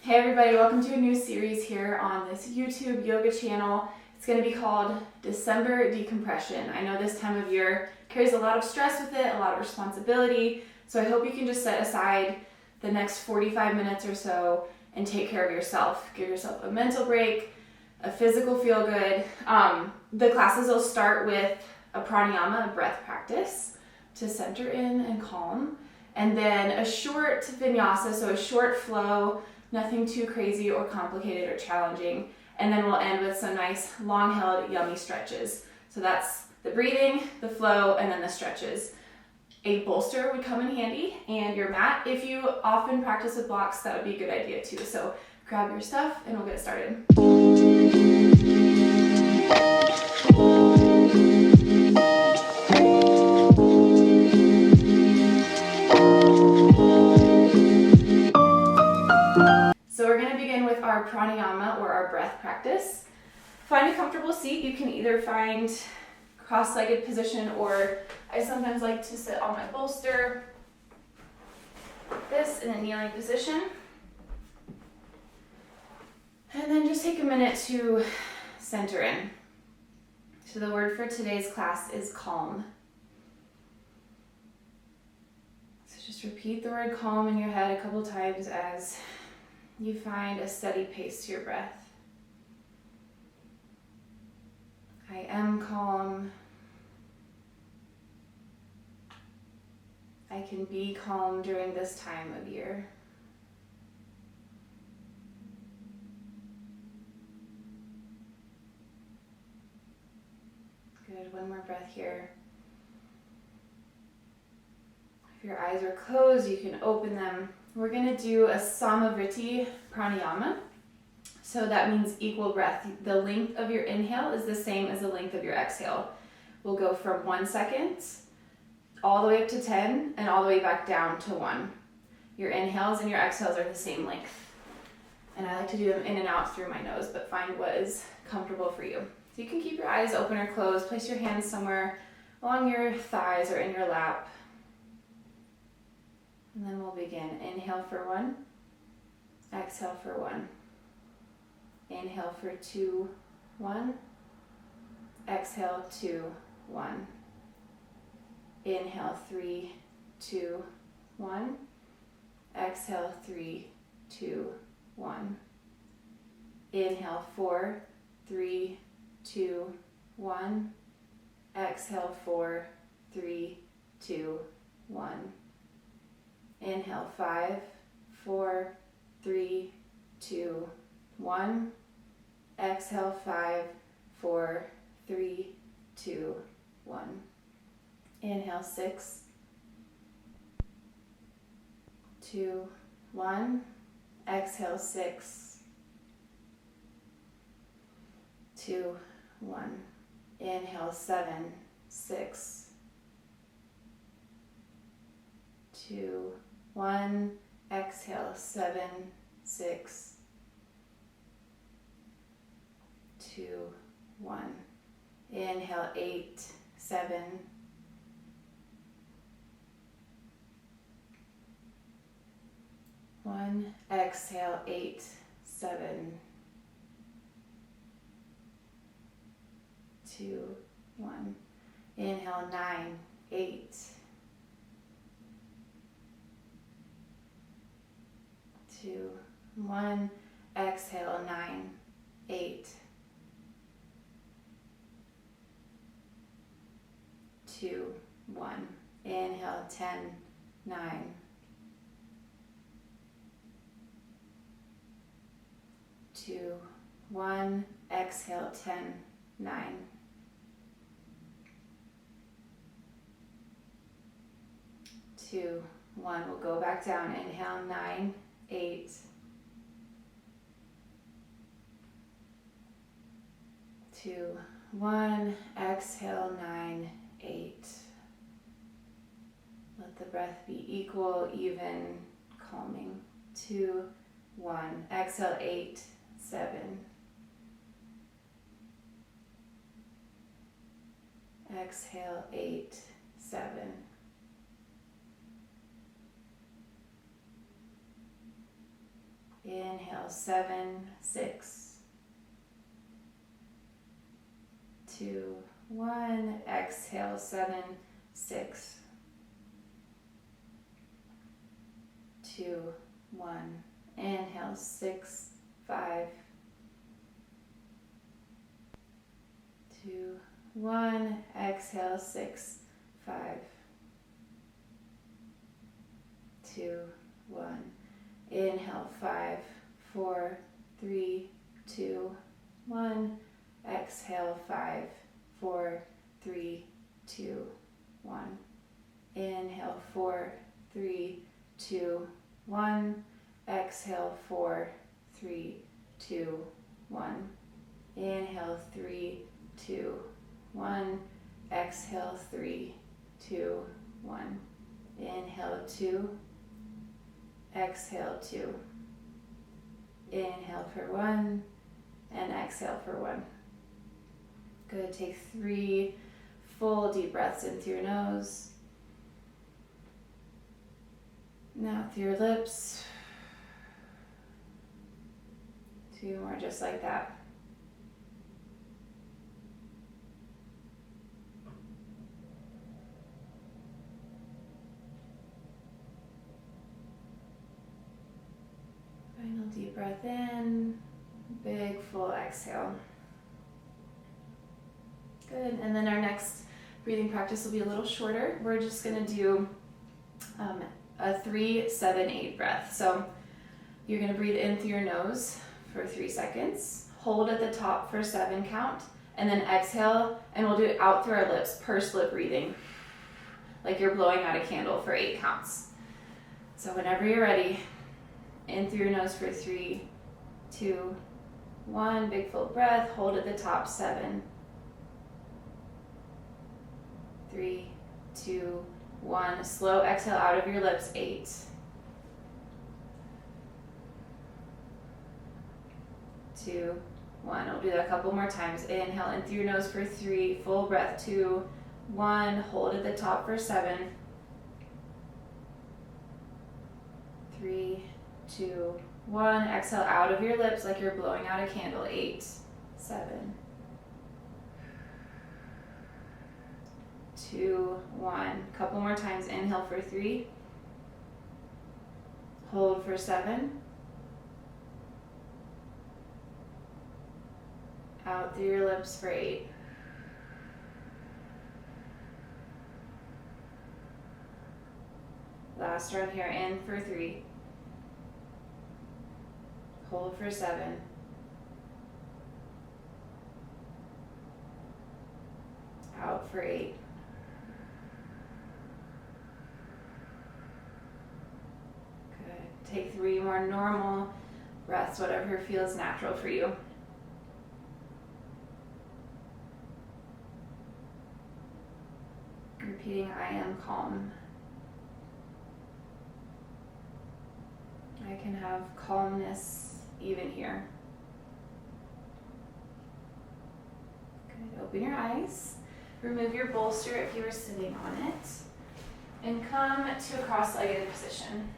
Hey everybody, welcome to a new series here on this YouTube yoga channel. It's going to be called December Decompression. I know this time of year carries a lot of stress with it, a lot of responsibility, so I hope you can just set aside the next 45 minutes or so and take care of yourself. Give yourself a mental break, a physical feel good. The classes will start with a pranayama, a breath practice to center in and calm, and then a short vinyasa, so a short flow. Nothing too crazy or complicated or challenging. And then we'll end with some nice long-held yummy stretches. So that's the breathing, the flow, and then the stretches. A bolster would come in handy, and your mat. If you often practice with blocks, that would be a good idea too. So grab your stuff and we'll get started. So we're going to begin with our pranayama, or our breath practice. Find a comfortable seat. You can either find cross-legged position, or I sometimes like to sit on my bolster, like this, in a kneeling position. And then just take a minute to center in. So the word for today's class is calm. So just repeat the word calm in your head a couple times as you find a steady pace to your breath. I am calm. I can be calm during this time of year. Good, one more breath here. If your eyes are closed, you can open them. We're going to do a samavriti pranayama. So that means equal breath. The length of your inhale is the same as the length of your exhale. We'll go from 1 second all the way up to 10 and all the way back down to 1. Your inhales and your exhales are the same length. And I like to do them in and out through my nose, but find what is comfortable for you. So you can keep your eyes open or closed. Place your hands somewhere along your thighs or in your lap. And then we'll begin. Inhale for 1. Exhale for 1. Inhale for 2, 1. Exhale 2, 1. Inhale 3, 2, 1. Exhale 3, 2, 1. Inhale 4, 3, 2, 1. Exhale 4, 3, 2, 1. Inhale 5, 4, 3, 2, 1. Exhale 5, 4, 3, 2, 1. Inhale 6, 2, 1. Exhale 6, 2, 1. Inhale 7, 6, 2, 1. Exhale 7, 6, 2, 1. Inhale 8, 7, 1. Exhale 8, 7, 2, 1. Inhale 9, 8, 2, 1. Exhale 9, 8, 2, 1. Inhale 10, 9, 2, 1. Exhale 10, 9, 2, 1. We'll go back down. Inhale 9, 8, 2, 1. Exhale 9, 8. Let the breath be equal, even, calming. 2, 1. Exhale 8, 7. Exhale 8, 7. Inhale, 7, 6, 2, 1. Exhale, 7, 6, 2, 1. Inhale, 6, 5, 2, 1. Exhale, 6, 5, 2, 1. Inhale, 5, 4, 3, 2, 1. Exhale, 5, 4, 3, 2, 1. Inhale, 4, 3, 2, 1. Exhale, 4, 3, 2, 1. Inhale, 3, 2, 1. Exhale, 3, 2, 1. Inhale, 2. Exhale, 2. Inhale for 1 and exhale for 1. Good. Take 3 full deep breaths in through your nose. Now through your lips. 2 more just like that. Final deep breath in, big full exhale. Good, and then our next breathing practice will be a little shorter. We're just gonna do a 3, 7, 8 breath. So you're gonna breathe in through your nose for 3 seconds, hold at the top for 7 count, and then exhale, and we'll do it out through our lips, pursed lip breathing, like you're blowing out a candle for 8 counts. So whenever you're ready, in through your nose for 3, 2, 1, big full breath, hold at the top, 7, 3, 2, 1, slow exhale out of your lips, 8, 2, 1. We'll do that a couple more times. Inhale in through your nose for 3, full breath, 2, 1, hold at the top for 7, 3, 2, 1. Exhale out of your lips like you're blowing out a candle, 8, 7, 2, 1. Couple more times. Inhale for 3, hold for 7, out through your lips for 8. Last round here, in for 3, hold for 7, out for 8. Good. Take 3 more normal breaths, whatever feels natural for you. Repeating, I am calm. I can have calmness even here. Good. Open your eyes. Remove your bolster if you were sitting on it. And come to a cross-legged position.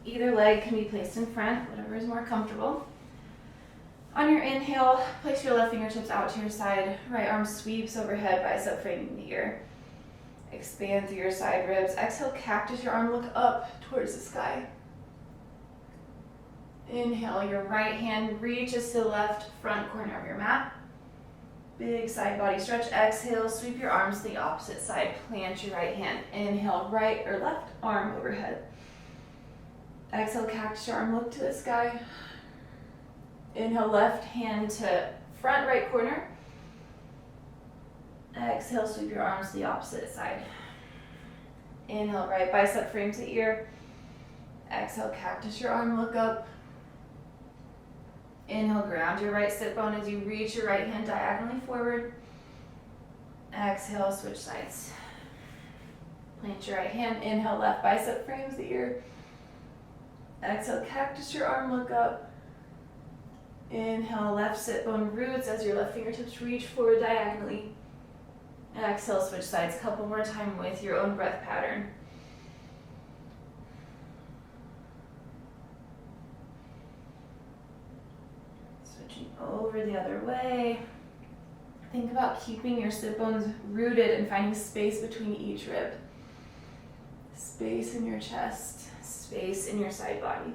Either leg can be placed in front, whatever is more comfortable. On your inhale, place your left fingertips out to your side. Right arm sweeps overhead, bicep framing the ear. Expand through your side ribs. Exhale, cactus your arm, look up towards the sky. Inhale, your right hand reaches to the left front corner of your mat. Big side body stretch. Exhale, sweep your arms to the opposite side. Plant your right hand. Inhale, right or left arm overhead. Exhale, cactus your arm, look to the sky. Inhale, left hand to front right corner. Exhale, sweep your arms to the opposite side. Inhale, right bicep frame to ear. Exhale, cactus your arm, look up. Inhale, ground your right sit bone as you reach your right hand diagonally forward. Exhale, switch sides. Plant your right hand. Inhale, left bicep frames the ear. Exhale, cactus your arm, look up. Inhale, left sit bone roots as your left fingertips reach forward diagonally. Exhale, switch sides. Couple more time with your own breath pattern. Reaching over the other way. Think about keeping your sit bones rooted and finding space between each rib. Space in your chest, space in your side body.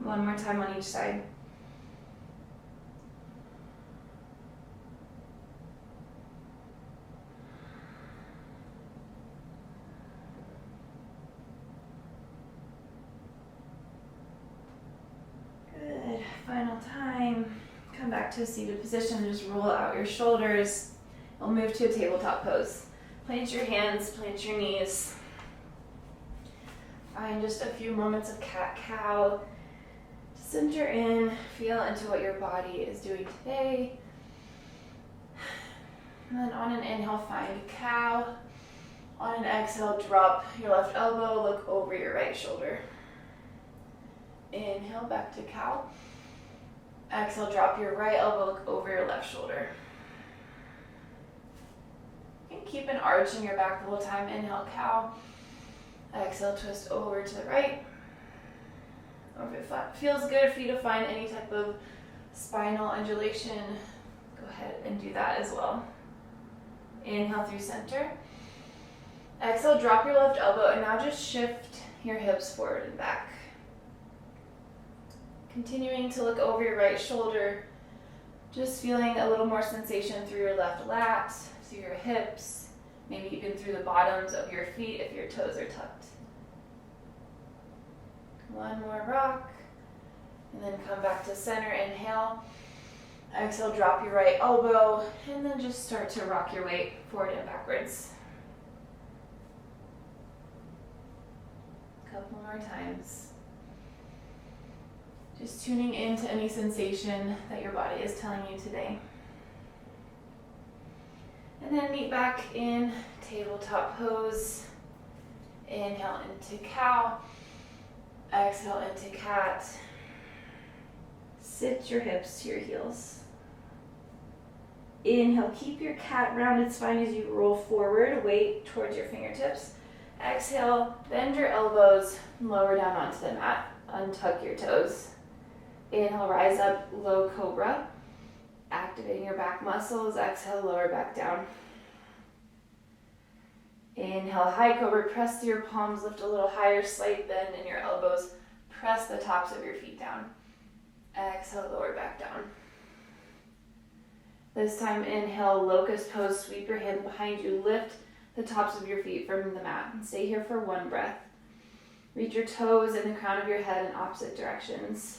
One more time on each side. Good. Final time. Come back to a seated position. Just roll out your shoulders. We'll move to a tabletop pose. Plant your hands, plant your knees. Find just a few moments of cat-cow. Center in, feel into what your body is doing today. And then on an inhale, find cow. On an exhale, drop your left elbow, look over your right shoulder. Inhale, back to cow. Exhale, drop your right elbow, look over your left shoulder. You can keep an arch in your back the whole time. Inhale, cow. Exhale, twist over to the right. Or if it feels good for you to find any type of spinal undulation, go ahead and do that as well. Inhale through center. Exhale, drop your left elbow, and now just shift your hips forward and back. Continuing to look over your right shoulder, just feeling a little more sensation through your left lat, through your hips, maybe even through the bottoms of your feet if your toes are tucked. One more rock, and then come back to center. Inhale. Exhale, drop your right elbow, and then just start to rock your weight forward and backwards. A couple more times. Just tuning into any sensation that your body is telling you today. And then meet back in tabletop pose. Inhale into cow. Exhale into cat. Sit your hips to your heels. Inhale, keep your cat rounded spine as you roll forward, weight towards your fingertips. Exhale, bend your elbows, lower down onto the mat, untuck your toes. Inhale, rise up, low cobra. Activating your back muscles. Exhale, lower back down. Inhale, high cobra, press through your palms, lift a little higher, slight bend in your elbows, press the tops of your feet down. Exhale, lower back down. This time, inhale, locust pose, sweep your hands behind you, lift the tops of your feet from the mat. Stay here for one breath. Reach your toes and the crown of your head in opposite directions.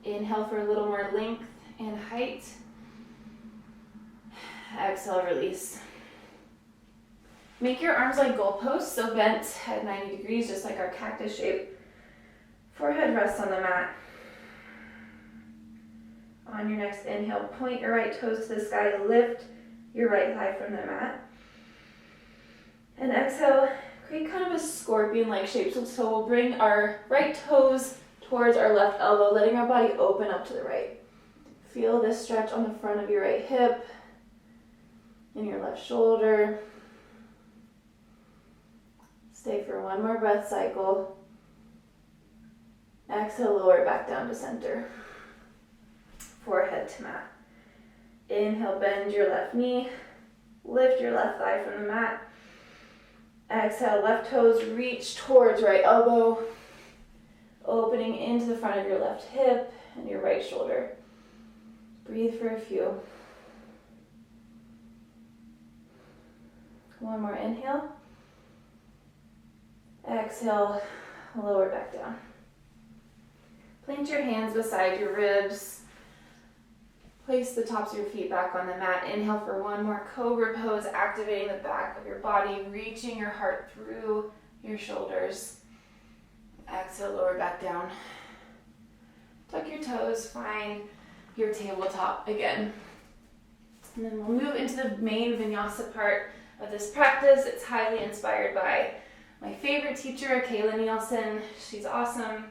Inhale for a little more length and height. Exhale, release. Make your arms like goalposts, so bent at 90 degrees, just like our cactus shape. Forehead rests on the mat. On your next inhale, point your right toes to the sky, lift your right thigh from the mat. And exhale, create kind of a scorpion-like shape. So we'll bring our right toes towards our left elbow, letting our body open up to the right. Feel this stretch on the front of your right hip and your left shoulder. Stay for one more breath cycle. Exhale, lower back down to center. Forehead to mat. Inhale, bend your left knee. Lift your left thigh from the mat. Exhale, left toes reach towards right elbow. Opening into the front of your left hip and your right shoulder. Breathe for a few. One more inhale. Exhale, lower back down. Plant your hands beside your ribs. Place the tops of your feet back on the mat. Inhale for one more cobra pose, activating the back of your body, reaching your heart through your shoulders. Exhale, lower back down. Tuck your toes, find your tabletop again. And then we'll move into the main vinyasa part of this practice. It's highly inspired by my favorite teacher, Kayla Nielsen. She's awesome.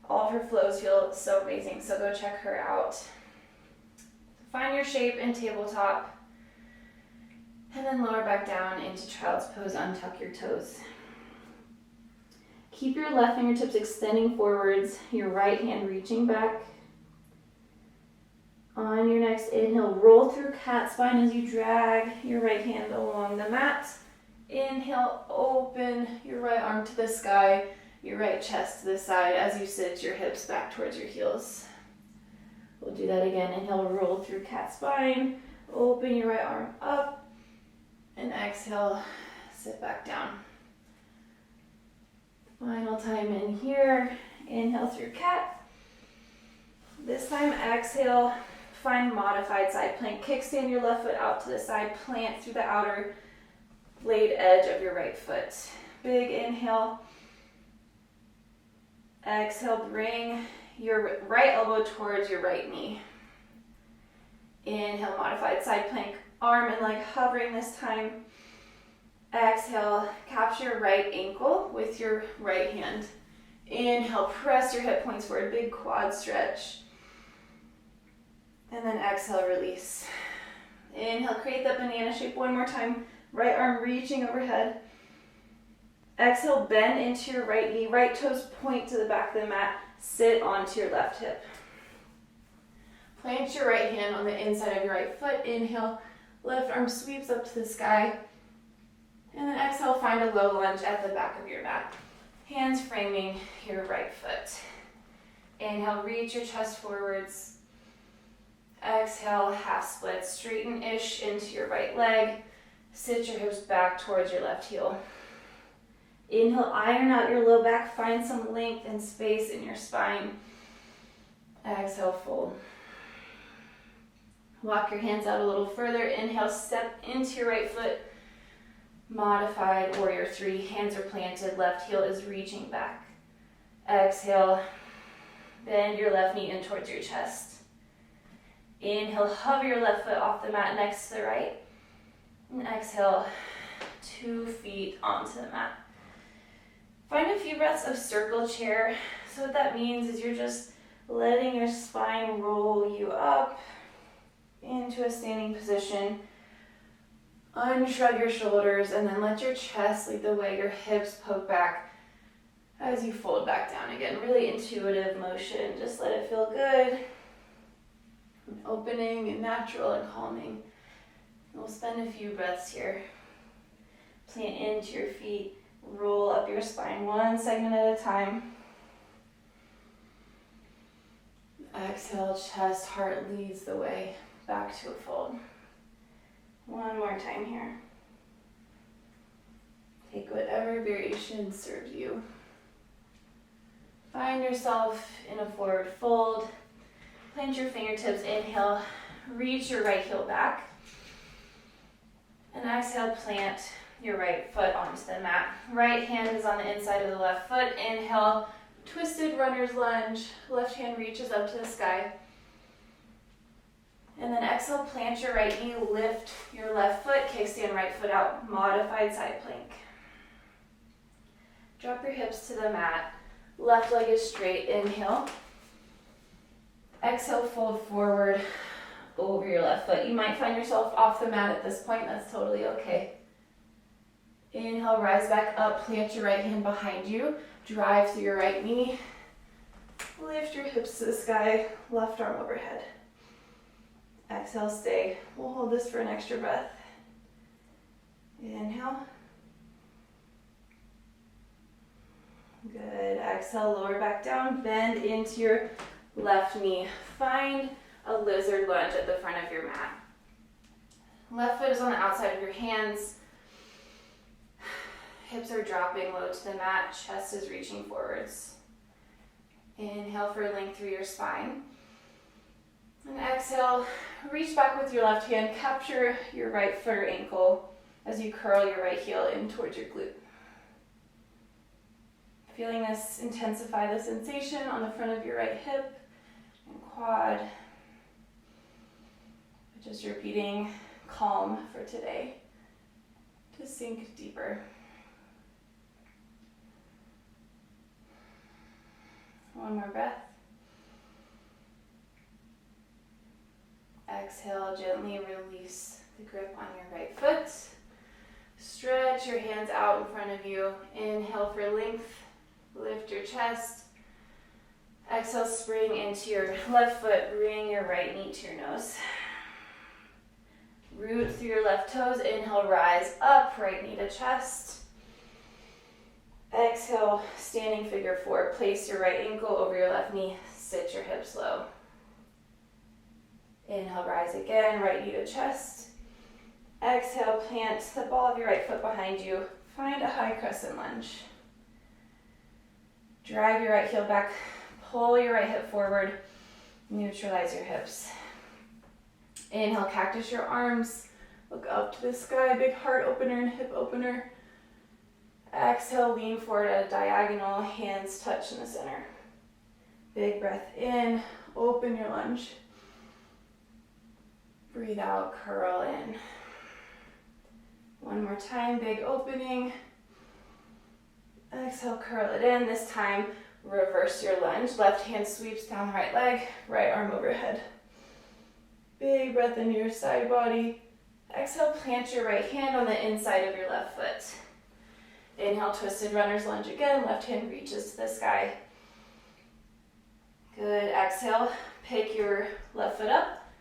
All of her flows feel so amazing, so go check her out. Find your shape in tabletop, and then lower back down into child's pose, untuck your toes. Keep your left fingertips extending forwards, your right hand reaching back. On your next inhale, roll through cat spine as you drag your right hand along the mat. Inhale, open your right arm to the sky, your right chest to the side as you sit your hips back towards your heels. We'll do that again. Inhale, roll through cat spine, open your right arm up, and exhale, sit back down. Final time in here, inhale through cat. This time exhale, find modified side plank. Kickstand your left foot out to the side, plant through the outer blade edge of your right foot. Big inhale. Exhale, bring your right elbow towards your right knee. Inhale, modified side plank, arm and leg hovering this time. Exhale, capture your right ankle with your right hand. Inhale, press your hip points forward, big quad stretch. And then exhale, release. Inhale, create the banana shape one more time. Right arm reaching overhead. Exhale, bend into your right knee. Right toes point to the back of the mat. Sit onto your left hip. Plant your right hand on the inside of your right foot. Inhale, left arm sweeps up to the sky. And then exhale, find a low lunge at the back of your mat. Hands framing your right foot. Inhale, reach your chest forwards. Exhale, half split, straighten-ish into your right leg. Sit your hips back towards your left heel. Inhale, iron out your low back. Find some length and space in your spine. Exhale, fold. Walk your hands out a little further. Inhale, step into your right foot. Modified warrior three. Hands are planted. Left heel is reaching back. Exhale, bend your left knee in towards your chest. Inhale, hover your left foot off the mat next to the right. And exhale, 2 feet onto the mat. Find a few breaths of circle chair. So what that means is you're just letting your spine roll you up into a standing position. Unshrug your shoulders and then let your chest lead the way. Your hips poke back as you fold back down again. Really intuitive motion. Just let it feel good. And opening and natural and calming. We'll spend a few breaths here. Plant into your feet. Roll up your spine one segment at a time. Exhale, chest, heart leads the way back to a fold. One more time here. Take whatever variation serves you. Find yourself in a forward fold. Plant your fingertips, inhale, reach your right heel back. And exhale, plant your right foot onto the mat. Right hand is on the inside of the left foot. Inhale, twisted runner's lunge. Left hand reaches up to the sky. And then exhale, plant your right knee, lift your left foot, kickstand right foot out, modified side plank. Drop your hips to the mat. Left leg is straight, inhale. Exhale, fold forward over your left foot. You might find yourself off the mat at this point, that's totally okay. Inhale, rise back up, plant your right hand behind you, drive through your right knee, lift your hips to the sky, left arm overhead. Exhale, stay. We'll hold this for an extra breath. Inhale. Good. Exhale, lower back down, bend into your left knee. Find a lizard lunge at the front of your mat. Left foot is on the outside of your hands. Hips are dropping low to the mat. Chest is reaching forwards. Inhale for length through your spine. And exhale, reach back with your left hand. Capture your right foot or ankle as you curl your right heel in towards your glute. Feeling this intensify the sensation on the front of your right hip and quad. Just repeating calm for today to sink deeper. One more breath. Exhale, gently release the grip on your right foot. Stretch your hands out in front of you. Inhale for length. Lift your chest. Exhale, spring into your left foot, bring your right knee to your nose. Root through your left toes, inhale, rise up, right knee to chest. Exhale, standing figure four, place your right ankle over your left knee, sit your hips low. Inhale, rise again, right knee to chest. Exhale, plant the ball of your right foot behind you, find a high crescent lunge. Drag your right heel back, pull your right hip forward, neutralize your hips. Inhale, cactus your arms, look up to the sky, big heart opener and hip opener. Exhale, lean forward at a diagonal, hands touch in the center. Big breath in, open your lunge. Breathe out, curl in. One more time, big opening. Exhale, curl it in. This time, reverse your lunge. Left hand sweeps down the right leg, right arm overhead. Big breath into your side body. Exhale, plant your right hand on the inside of your left foot. Inhale, twisted runner's lunge again. Left hand reaches to the sky. Good. Exhale, pick your left foot up,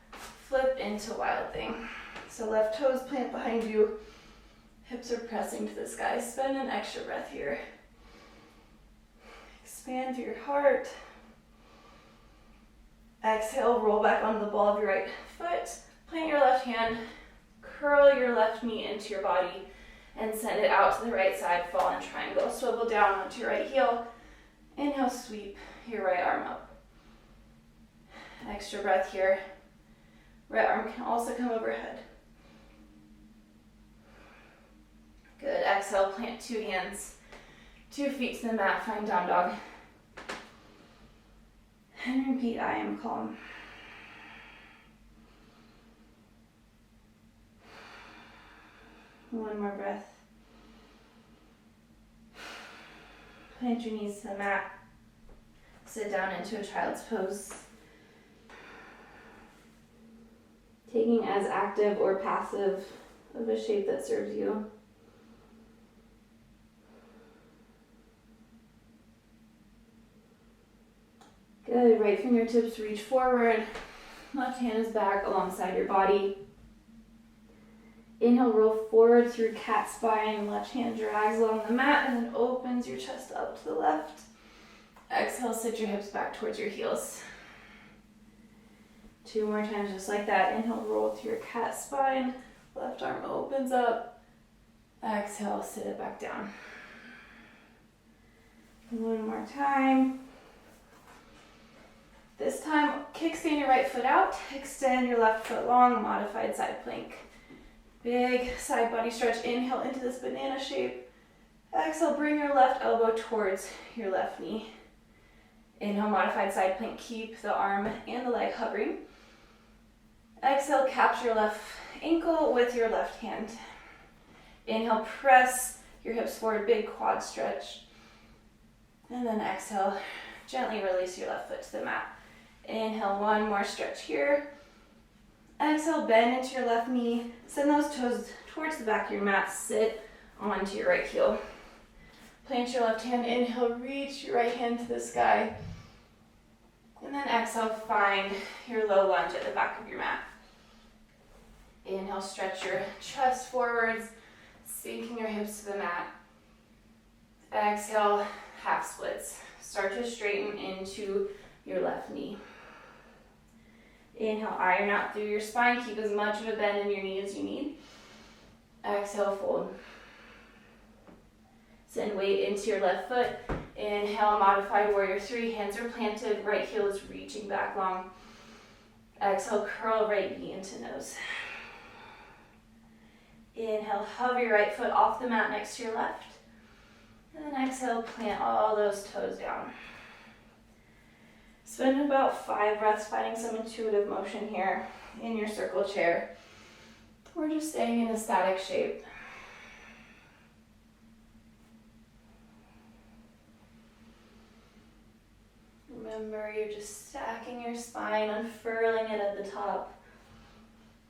flip into wild thing. So left toes plant behind you. Hips are pressing to the sky. Spend an extra breath here. Expand through your heart. Exhale, roll back onto the ball of your right foot. Plant your left hand, curl your left knee into your body, and send it out to the right side, fall in triangle. Swivel down onto your right heel. Inhale, sweep your right arm up. Extra breath here. Right arm can also come overhead. Good. Exhale, plant two hands, 2 feet to the mat, find down dog. And repeat, I am calm. One more breath. Plant your knees to the mat. Sit down into a child's pose. Taking as active or passive of a shape that serves you. Good. Right fingertips reach forward. Left hand is back alongside your body. Inhale, roll forward through cat spine. Left hand drags along the mat and then opens your chest up to the left. Exhale, sit your hips back towards your heels. 2 more times just like that. Inhale, roll through your cat spine. Left arm opens up. Exhale, sit it back down. One more time. This time, kickstand your right foot out. Extend your left foot long, modified side plank. Big side body stretch. Inhale into this banana shape. Exhale, bring your left elbow towards your left knee. Inhale, modified side plank. Keep the arm and the leg hovering. Exhale, capture your left ankle with your left hand. Inhale, press your hips forward, big quad stretch. And then exhale, gently release your left foot to the mat. Inhale, one more stretch here. Exhale, bend into your left knee. Send those toes towards the back of your mat. Sit onto your right heel. Plant your left hand. Inhale, reach your right hand to the sky. And then exhale, find your low lunge at the back of your mat. Inhale, stretch your chest forwards, sinking your hips to the mat. Exhale, half splits. Start to straighten into your left knee. Inhale, iron out through your spine. Keep as much of a bend in your knee as you need. Exhale, fold. Send weight into your left foot. Inhale, modified warrior 3. Hands are planted. Right heel is reaching back long. Exhale, curl right knee into nose. Inhale, hover your right foot off the mat next to your left. And then exhale, plant all those toes down. Spend about 5 breaths finding some intuitive motion here in your circle chair. Or just staying in a static shape. Remember, you're just stacking your spine, unfurling it at the top.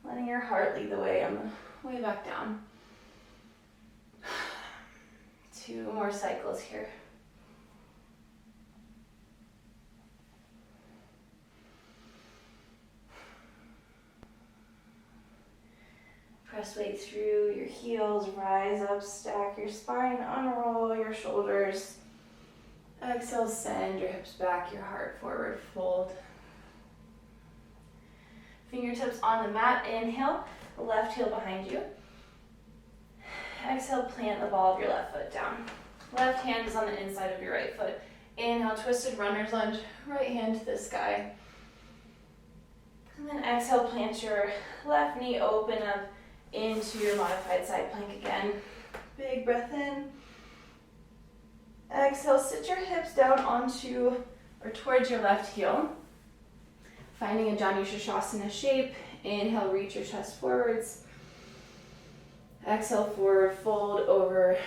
Letting your heart lead the way on the way back down. 2 more cycles here. Chest weight through your heels, rise up, stack your spine, unroll your shoulders. Exhale, send your hips back, your heart forward, fold. Fingertips on the mat, inhale, left heel behind you. Exhale, plant the ball of your left foot down. Left hand is on the inside of your right foot. Inhale, twisted runner's lunge, right hand to the sky. And then exhale, plant your left knee, open up into your modified side plank again. Big breath in. Exhale, sit your hips down onto or towards your left heel. Finding a Janu Shirshasana shape. Inhale, reach your chest forwards. Exhale, forward fold over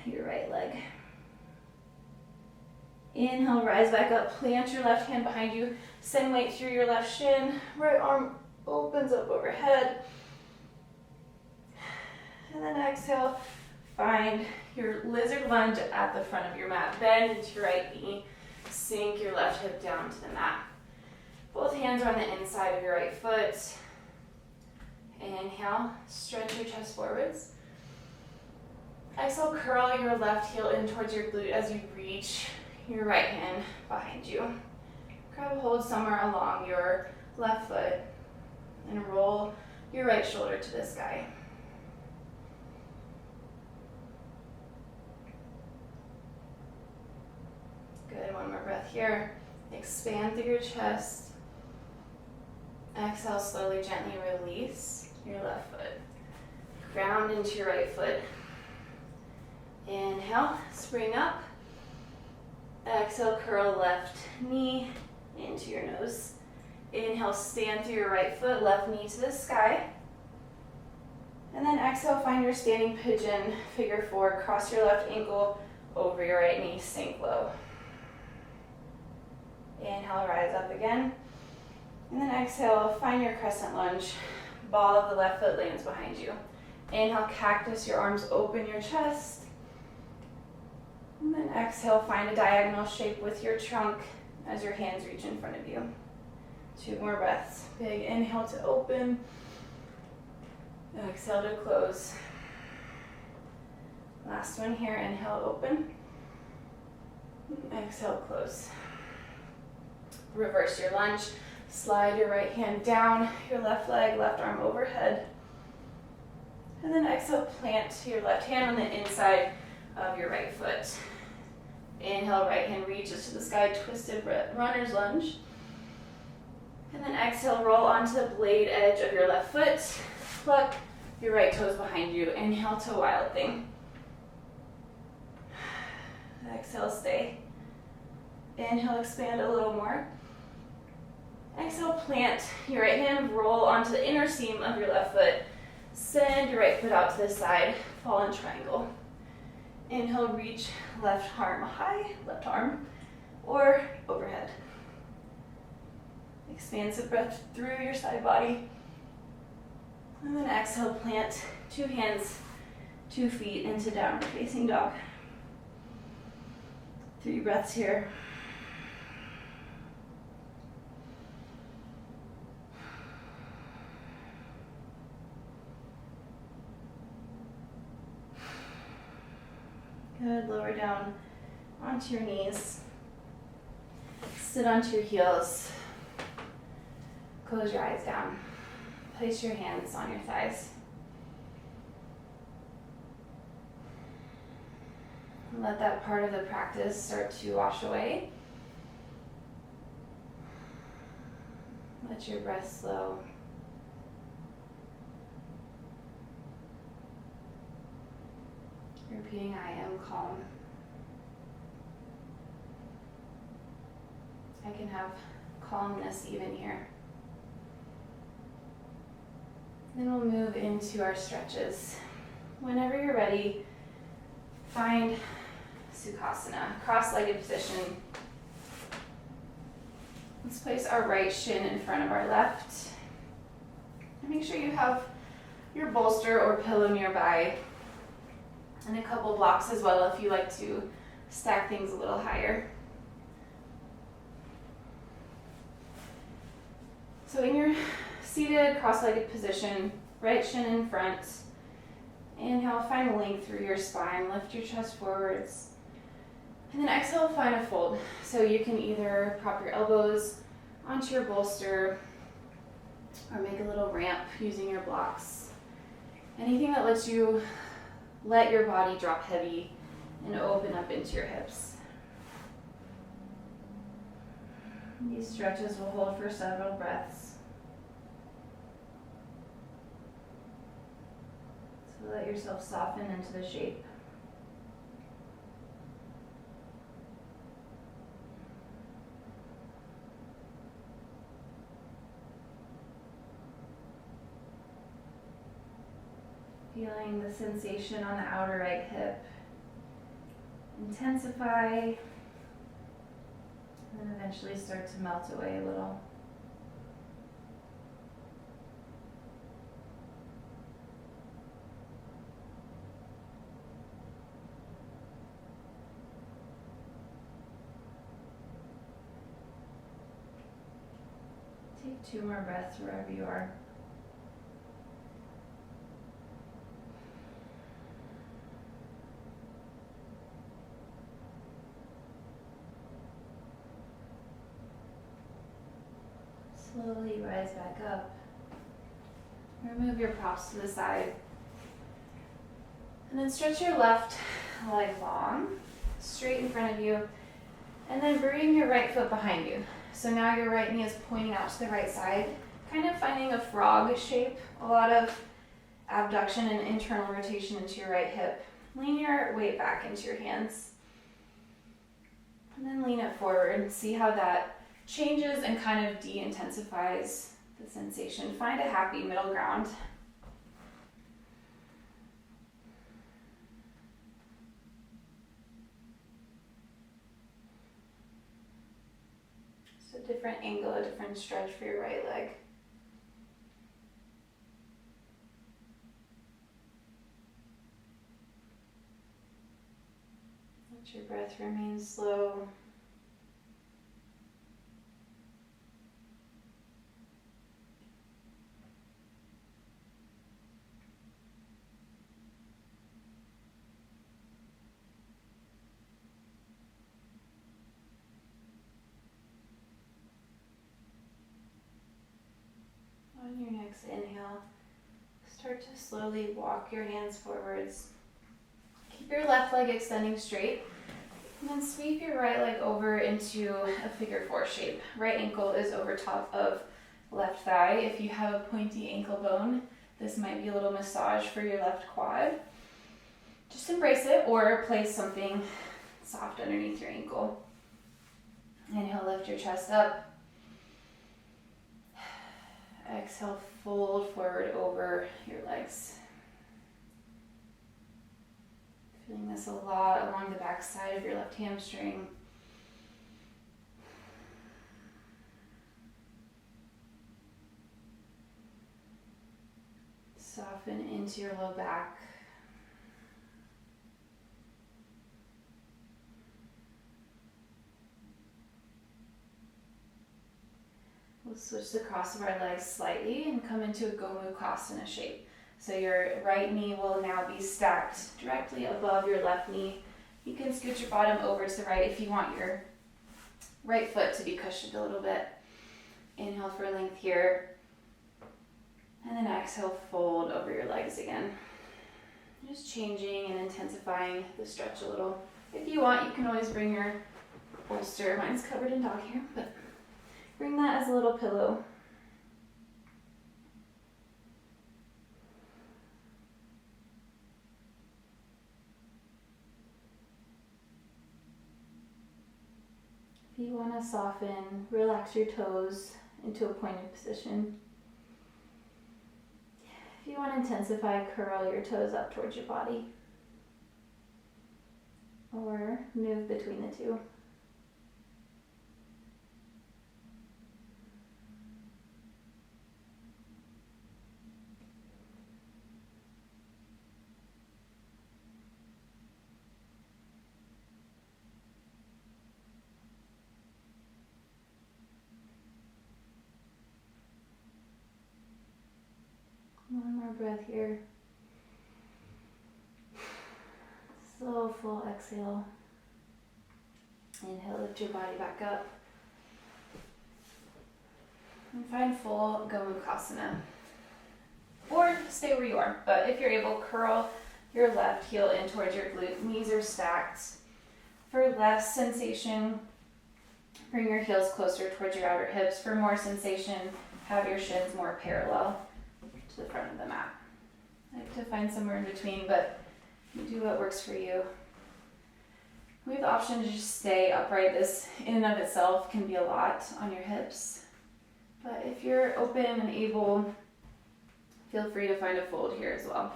your right leg. Inhale, rise back up, plant your left hand behind you, send weight through your left shin, right arm opens up overhead. And then exhale, find your lizard lunge at the front of your mat. Bend into your right knee, sink your left hip down to the mat. Both hands are on the inside of your right foot. Inhale, stretch your chest forwards. Exhale, curl your left heel in towards your glute as you reach your right hand behind you. Grab a hold somewhere along your left foot and roll your right shoulder to the sky. Good, one more breath here. Expand through your chest. Exhale, slowly, gently release your left foot. Ground into your right foot. Inhale, spring up. Exhale, curl left knee into your nose. Inhale, stand through your right foot, left knee to the sky. And then exhale, find your standing pigeon, figure four. Cross your left ankle over your right knee, sink low. Inhale, rise up again. And then exhale, find your crescent lunge. Ball of the left foot lands behind you. Inhale, cactus, your arms open your chest. And then exhale, find a diagonal shape with your trunk as your hands reach in front of you. 2 more breaths. Big inhale to open. Exhale to close. Last one here, inhale, open. Exhale, close. Reverse your lunge. Slide your right hand down, your left leg, left arm overhead. And then exhale, plant your left hand on the inside of your right foot. Inhale, right hand reaches to the sky, twisted runner's lunge. And then exhale, roll onto the blade edge of your left foot. Pluck your right toes behind you. Inhale to wild thing. Exhale, stay. Inhale, expand a little more. Exhale, plant your right hand, roll onto the inner seam of your left foot. Send your right foot out to the side, fall in triangle. Inhale, reach left arm high, left arm, or overhead. Expansive breath through your side body. And then exhale, plant 2 hands, 2 feet into downward facing dog. 3 breaths here. Good, lower down onto your knees. Sit onto your heels. Close your eyes down. Place your hands on your thighs. Let that part of the practice start to wash away. Let your breath slow. Repeating, I am calm. I can have calmness even here. Then we'll move into our stretches. Whenever you're ready, find Sukhasana, cross-legged position. Let's place our right shin in front of our left. And make sure you have your bolster or pillow nearby, and a couple blocks as well if you like to stack things a little higher. So in your seated cross-legged position, right shin in front. Inhale, find length through your spine. Lift your chest forwards. And then exhale, find a fold. So you can either prop your elbows onto your bolster or make a little ramp using your blocks. Anything that lets you let your body drop heavy and open up into your hips. These stretches will hold for several breaths. So let yourself soften into the shape. Feeling the sensation on the outer right hip intensify and then eventually start to melt away a little. Take 2 more breaths wherever you are. Slowly rise back up. Remove your props to the side. And then stretch your left leg long, straight in front of you. And then bring your right foot behind you. So now your right knee is pointing out to the right side, kind of finding a frog shape. A lot of abduction and internal rotation into your right hip. Lean your weight back into your hands. And then lean it forward. See how that changes and kind of de-intensifies the sensation. Find a happy middle ground. So different angle, a different stretch for your right leg. Let your breath remain slow. On your next inhale, start to slowly walk your hands forwards. Keep your left leg extending straight, and then sweep your right leg over into a figure 4 shape. Right ankle is over top of left thigh. If you have a pointy ankle bone, this might be a little massage for your left quad. Just embrace it or place something soft underneath your ankle. Inhale, lift your chest up. Exhale, fold forward over your legs. Feeling this a lot along the back side of your left hamstring. Soften into your low back. We'll switch the cross of our legs slightly and come into a Gomukhasana shape. So your right knee will now be stacked directly above your left knee. You can scoot your bottom over to the right if you want your right foot to be cushioned a little bit. Inhale for length here. And then exhale, fold over your legs again. Just changing and intensifying the stretch a little. If you want, you can always bring your bolster. Mine's covered in dog hair, but bring that as a little pillow. If you want to soften, relax your toes into a pointed position. If you want to intensify, curl your toes up towards your body. Or move between the two. One more breath here. Slow, full exhale. Inhale, lift your body back up. And find full Gomukhasana. Or stay where you are, but if you're able, curl your left heel in towards your glute. Knees are stacked. For less sensation, bring your heels closer towards your outer hips. For more sensation, have your shins more parallel to the front of the mat. I like to find somewhere in between, but you do what works for you. We have the option to just stay upright. This in and of itself can be a lot on your hips. But if you're open and able, feel free to find a fold here as well.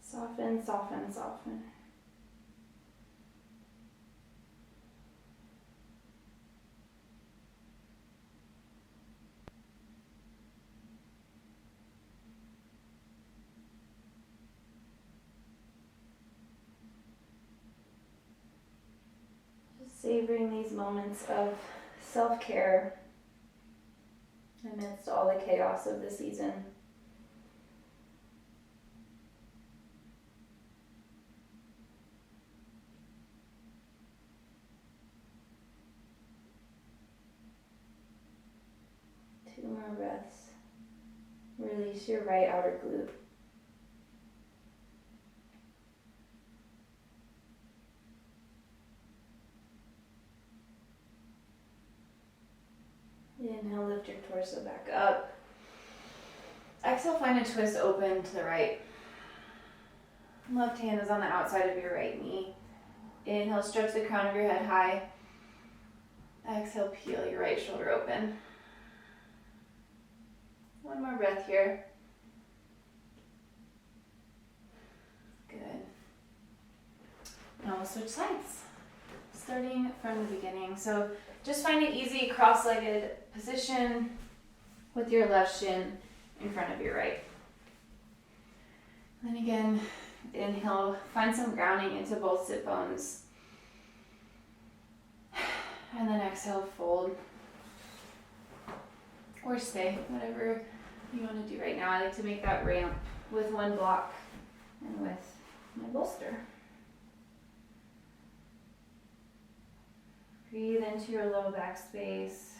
Soften, soften, soften. Just savoring these moments of self-care amidst all the chaos of the season. Two more breaths. Release your right outer glute. Inhale, lift your torso back up. Exhale, find a twist open to the right. Left hand is on the outside of your right knee. Inhale, stretch the crown of your head high. Exhale, peel your right shoulder open. One more breath here. Good. Now we'll switch sides. Starting from the beginning. So just find an easy cross-legged position with your left shin in front of your right. Then again, inhale, find some grounding into both sit bones. And then exhale, fold. Or stay, whatever you want to do right now. I like to make that ramp with one block and with my bolster. Breathe into your low back space,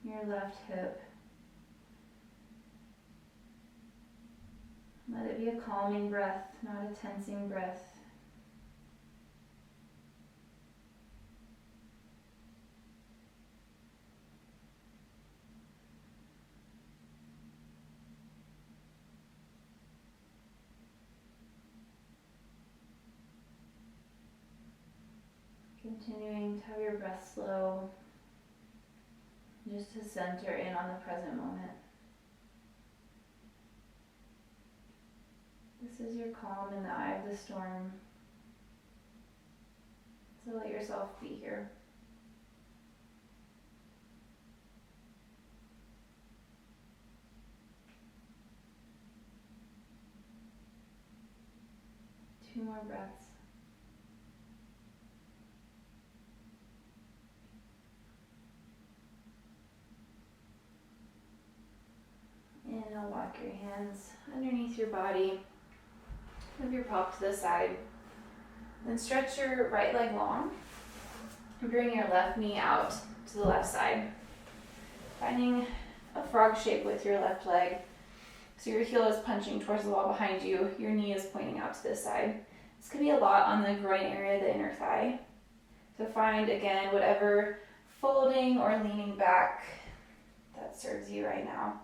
your left hip. Let it be a calming breath, not a tensing breath. Continuing to have your breath slow, just to center in on the present moment. This is your calm in the eye of the storm. So let yourself be here. Two more breaths. And I'll walk your hands underneath your body. Move your prop to the side. Then stretch your right leg long. And bring your left knee out to the left side. Finding a frog shape with your left leg. So your heel is punching towards the wall behind you. Your knee is pointing out to this side. This could be a lot on the groin area, the inner thigh. So find, again, whatever folding or leaning back that serves you right now.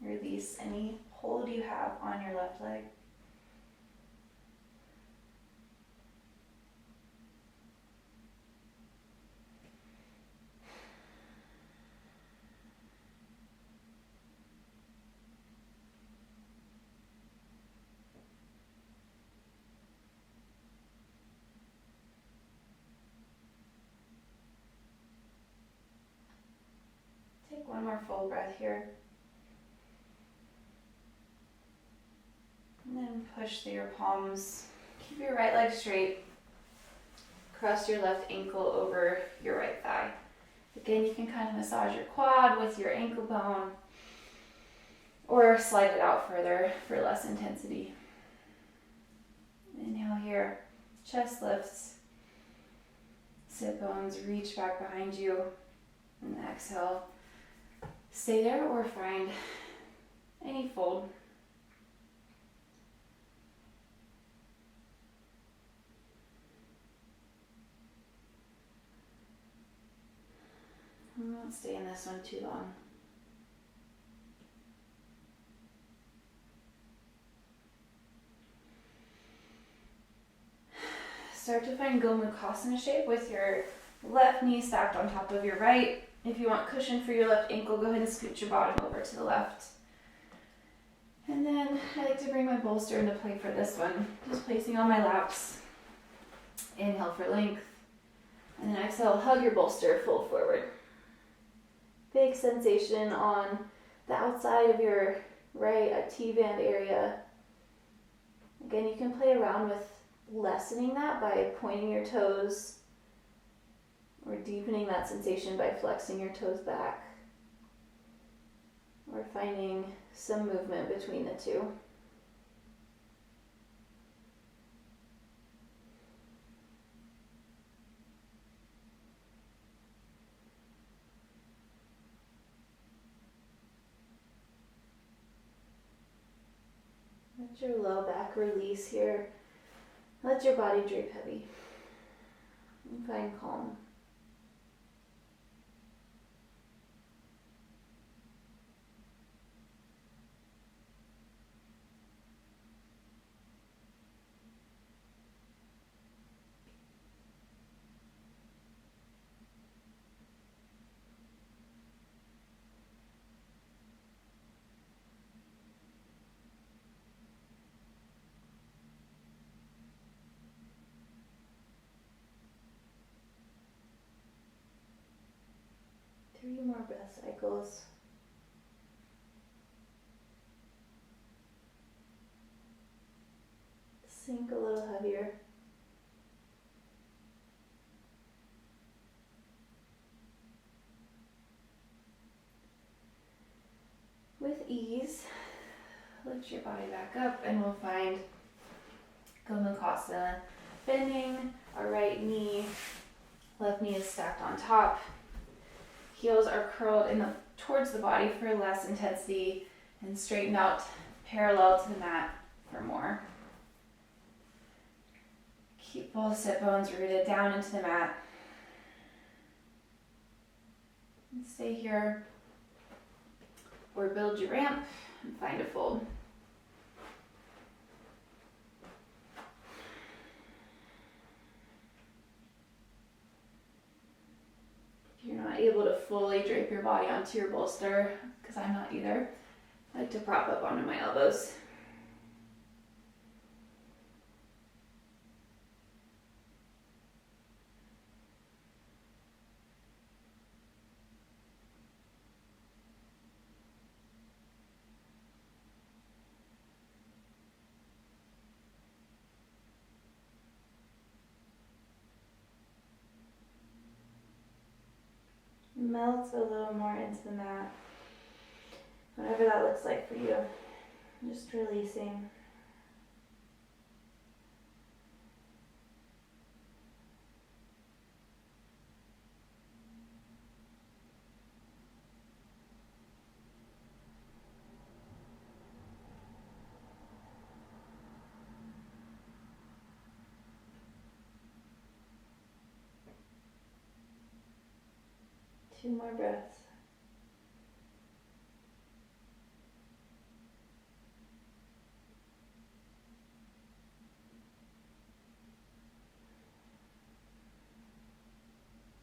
Release any hold you have on your left leg. Take one more full breath here. And then push through your palms. Keep your right leg straight. Cross your left ankle over your right thigh. Again, you can kind of massage your quad with your ankle bone or slide it out further for less intensity. Inhale here, chest lifts, sit bones reach back behind you, and exhale. Stay there or find any fold. I won't stay in this one too long. Start to find Gomukhasana shape with your left knee stacked on top of your right. If you want cushion for your left ankle, go ahead and scoot your bottom over to the left. And then I like to bring my bolster into play for this one. Just placing on my laps. Inhale for length. And then exhale, hug your bolster, fold forward. Big sensation on the outside of your right T-band area. Again, you can play around with lessening that by pointing your toes or deepening that sensation by flexing your toes back or finding some movement between the two. Let your low back release here. Let your body drape heavy. And find calm. Three more breath cycles. Sink a little heavier. With ease, lift your body back up and we'll find Gomukhasana. Bending our right knee, left knee is stacked on top. Heels are curled towards the body for less intensity and straighten out parallel to the mat for more. Keep both sit bones rooted down into the mat. And stay here or build your ramp and find a fold. You're not able to fully drape your body onto your bolster, because I'm not either. I like to prop up onto my elbows. Melt a little more into the mat. Whatever that looks like for you. Just releasing. Two more breaths.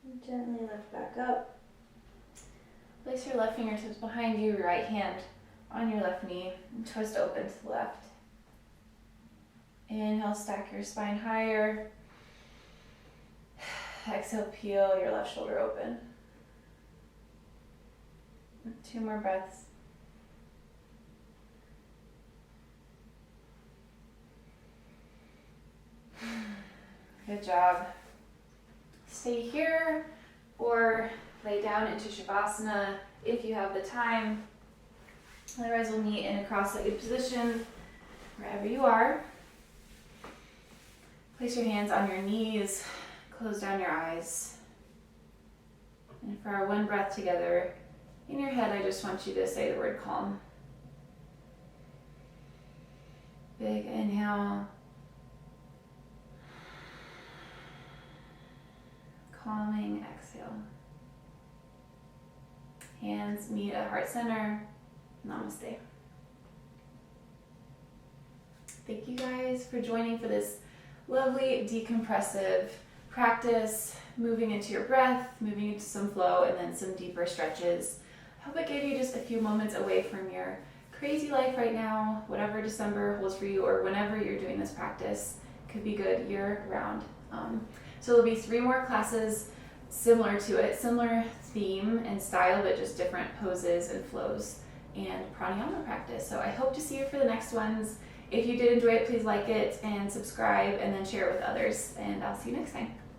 And gently lift back up. Place your left fingertips behind you, your right hand on your left knee, and twist open to the left. Inhale, stack your spine higher. Exhale, peel your left shoulder open. Two more breaths. Good job. Stay here or lay down into Shavasana if you have the time. Otherwise, we'll meet in a cross-legged position wherever you are. Place your hands on your knees, close down your eyes. And for our one breath together, in your head, I just want you to say the word calm. Big inhale. Calming exhale. Hands meet at heart center. Namaste. Thank you guys for joining for this lovely decompressive practice, moving into your breath, moving into some flow, and then some deeper stretches. I hope it gave you just a few moments away from your crazy life right now, whatever December holds for you, or whenever you're doing this practice. Could be good year round. So there'll be 3 more classes similar to it, similar theme and style, but just different poses and flows and pranayama practice. So I hope to see you for the next ones. If you did enjoy it, please like it and subscribe and then share it with others. And I'll see you next time.